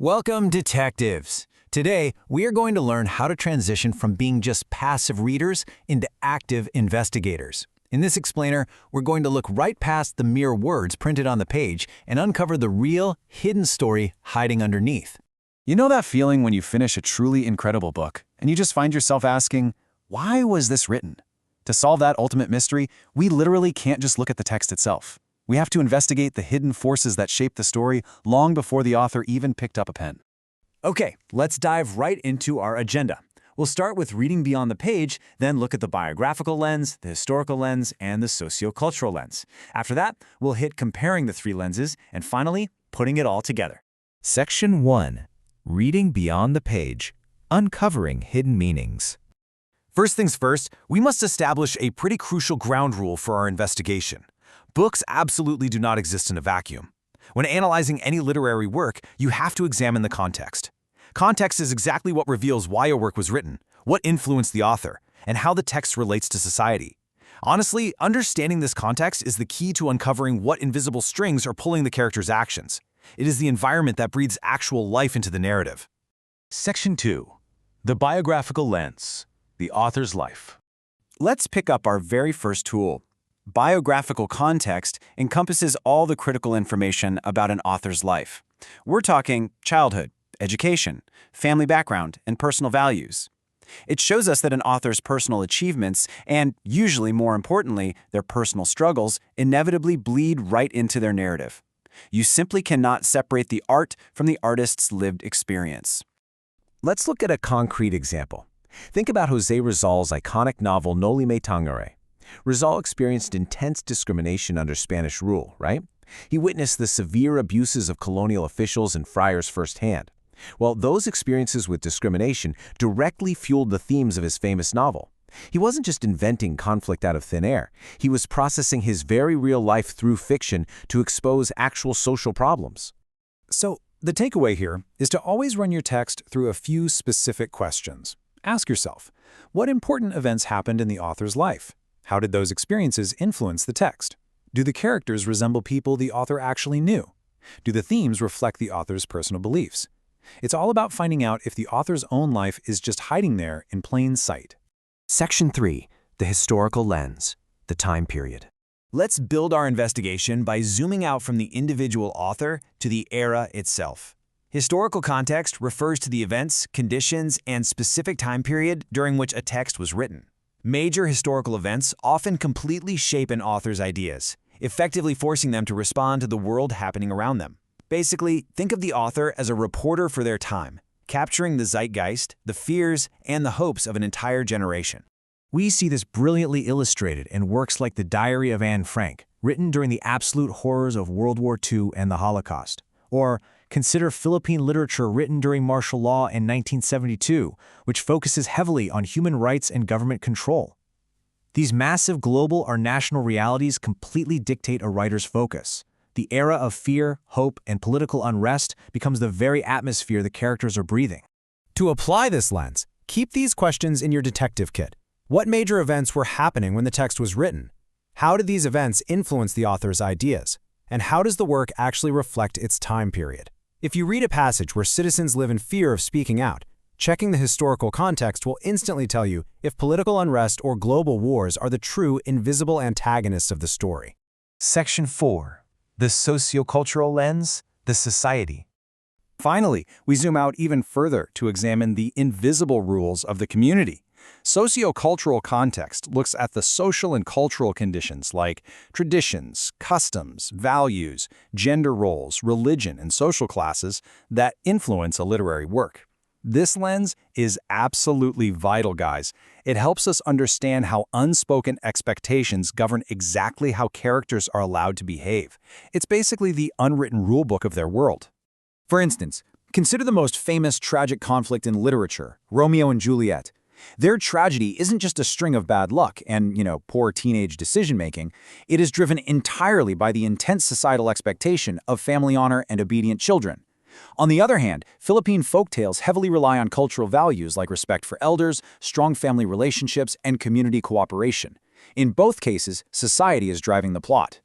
Welcome, detectives! Today, we are going to learn how to transition from being just passive readers into active investigators. In this explainer, we're going to look right past the mere words printed on the page and uncover the real, hidden story hiding underneath. You know that feeling when you finish a truly incredible book and you just find yourself asking, why was this written? To solve that ultimate mystery, we literally can't just look at the text itself. We have to investigate the hidden forces that shape the story long before the author even picked up a pen. Okay, let's dive right into our agenda. We'll start with reading beyond the page, then look at the biographical lens, the historical lens, and the sociocultural lens. After that, we'll hit comparing the three lenses, and finally, putting it all together. Section 1. Reading Beyond the Page. Uncovering Hidden Meanings. First things first, we must establish a pretty crucial ground rule for our investigation. Books absolutely do not exist in a vacuum. When analyzing any literary work, you have to examine the context. Context is exactly what reveals why a work was written, what influenced the author, and how the text relates to society. Honestly, understanding this context is the key to uncovering what invisible strings are pulling the character's actions. It is the environment that breathes actual life into the narrative. Section 2. The biographical lens. The author's life. Let's pick up our very first tool. Biographical context encompasses all the critical information about an author's life. We're talking childhood, education, family background, and personal values. It shows us that an author's personal achievements, and usually more importantly, their personal struggles, inevitably bleed right into their narrative. You simply cannot separate the art from the artist's lived experience. Let's look at a concrete example. Think about José Rizal's iconic novel Noli Me Tangere. Rizal experienced intense discrimination under Spanish rule, right? He witnessed the severe abuses of colonial officials and friars firsthand. Well, those experiences with discrimination directly fueled the themes of his famous novel. He wasn't just inventing conflict out of thin air. He was processing his very real life through fiction to expose actual social problems. So, the takeaway here is to always run your text through a few specific questions. Ask yourself, what important events happened in the author's life? How did those experiences influence the text? Do the characters resemble people the author actually knew? Do the themes reflect the author's personal beliefs? It's all about finding out if the author's own life is just hiding there in plain sight. Section 3. The historical lens. The time period. Let's build our investigation by zooming out from the individual author to the era itself. Historical context refers to the events, conditions, and specific time period during which a text was written. Major historical events often completely shape an author's ideas, effectively forcing them to respond to the world happening around them. Basically, think of the author as a reporter for their time, capturing the zeitgeist, the fears, and the hopes of an entire generation. We see this brilliantly illustrated in works like The Diary of Anne Frank, written during the absolute horrors of World War II and the Holocaust. Or consider Philippine literature written during martial law in 1972, which focuses heavily on human rights and government control. These massive global or national realities completely dictate a writer's focus. The era of fear, hope, and political unrest becomes the very atmosphere the characters are breathing. To apply this lens, keep these questions in your detective kit. What major events were happening when the text was written? How did these events influence the author's ideas? And how does the work actually reflect its time period? If you read a passage where citizens live in fear of speaking out, checking the historical context will instantly tell you if political unrest or global wars are the true invisible antagonists of the story. Section 4. The sociocultural lens. The society. Finally, we zoom out even further to examine the invisible rules of the community. Sociocultural context looks at the social and cultural conditions like traditions, customs, values, gender roles, religion, and social classes that influence a literary work. This lens is absolutely vital, guys. It helps us understand how unspoken expectations govern exactly how characters are allowed to behave. It's basically the unwritten rulebook of their world. For instance, consider the most famous tragic conflict in literature, Romeo and Juliet. Their tragedy isn't just a string of bad luck and, poor teenage decision-making. It is driven entirely by the intense societal expectation of family honor and obedient children. On the other hand, Philippine folktales heavily rely on cultural values like respect for elders, strong family relationships, and community cooperation. In both cases, society is driving the plot.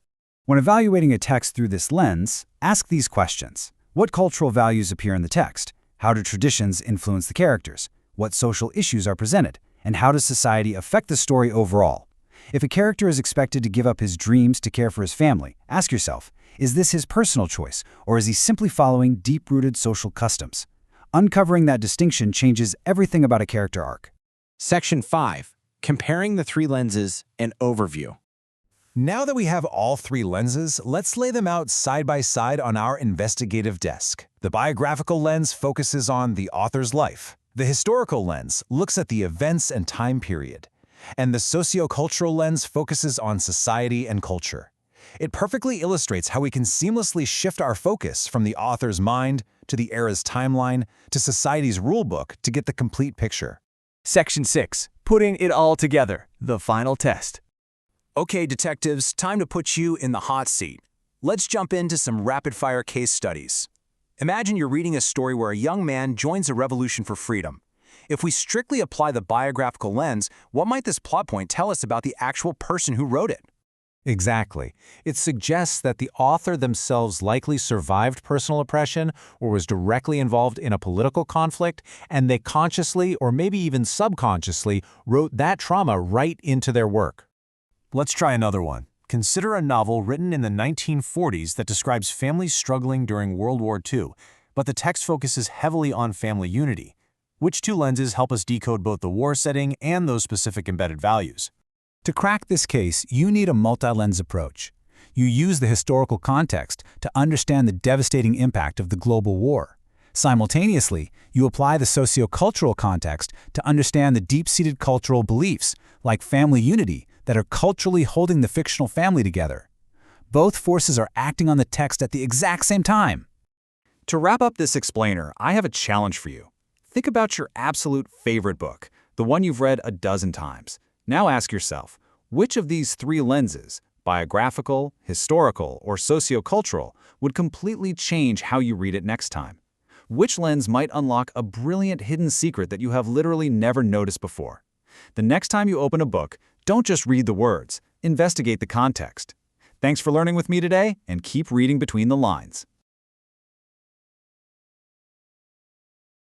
When evaluating a text through this lens, ask these questions. What cultural values appear in the text? How do traditions influence the characters? What social issues are presented? And how does society affect the story overall? If a character is expected to give up his dreams to care for his family, ask yourself, is this his personal choice, or is he simply following deep-rooted social customs? Uncovering that distinction changes everything about a character arc. Section 5. Comparing the three lenses and overview. Now that we have all three lenses, let's lay them out side by side on our investigative desk. The biographical lens focuses on the author's life. The historical lens looks at the events and time period. And the sociocultural lens focuses on society and culture. It perfectly illustrates how we can seamlessly shift our focus from the author's mind to the era's timeline to society's rulebook to get the complete picture. Section 6. Putting it all together. The final test. Okay, detectives, time to put you in the hot seat. Let's jump into some rapid-fire case studies. Imagine you're reading a story where a young man joins a revolution for freedom. If we strictly apply the biographical lens, what might this plot point tell us about the actual person who wrote it? Exactly. It suggests that the author themselves likely survived personal oppression or was directly involved in a political conflict, and they consciously or maybe even subconsciously wrote that trauma right into their work. Let's try another one. Consider a novel written in the 1940s that describes families struggling during World War II, but the text focuses heavily on family unity. Which two lenses help us decode both the war setting and those specific embedded values? To crack this case, you need a multi-lens approach. You use the historical context to understand the devastating impact of the global war. Simultaneously, you apply the sociocultural context to understand the deep-seated cultural beliefs, like family unity, that are culturally holding the fictional family together. Both forces are acting on the text at the exact same time. To wrap up this explainer, I have a challenge for you. Think about your absolute favorite book, the one you've read a dozen times. Now ask yourself, which of these three lenses, biographical, historical, or sociocultural, would completely change how you read it next time? Which lens might unlock a brilliant hidden secret that you have literally never noticed before? The next time you open a book, don't just read the words, investigate the context. Thanks for learning with me today, and keep reading between the lines.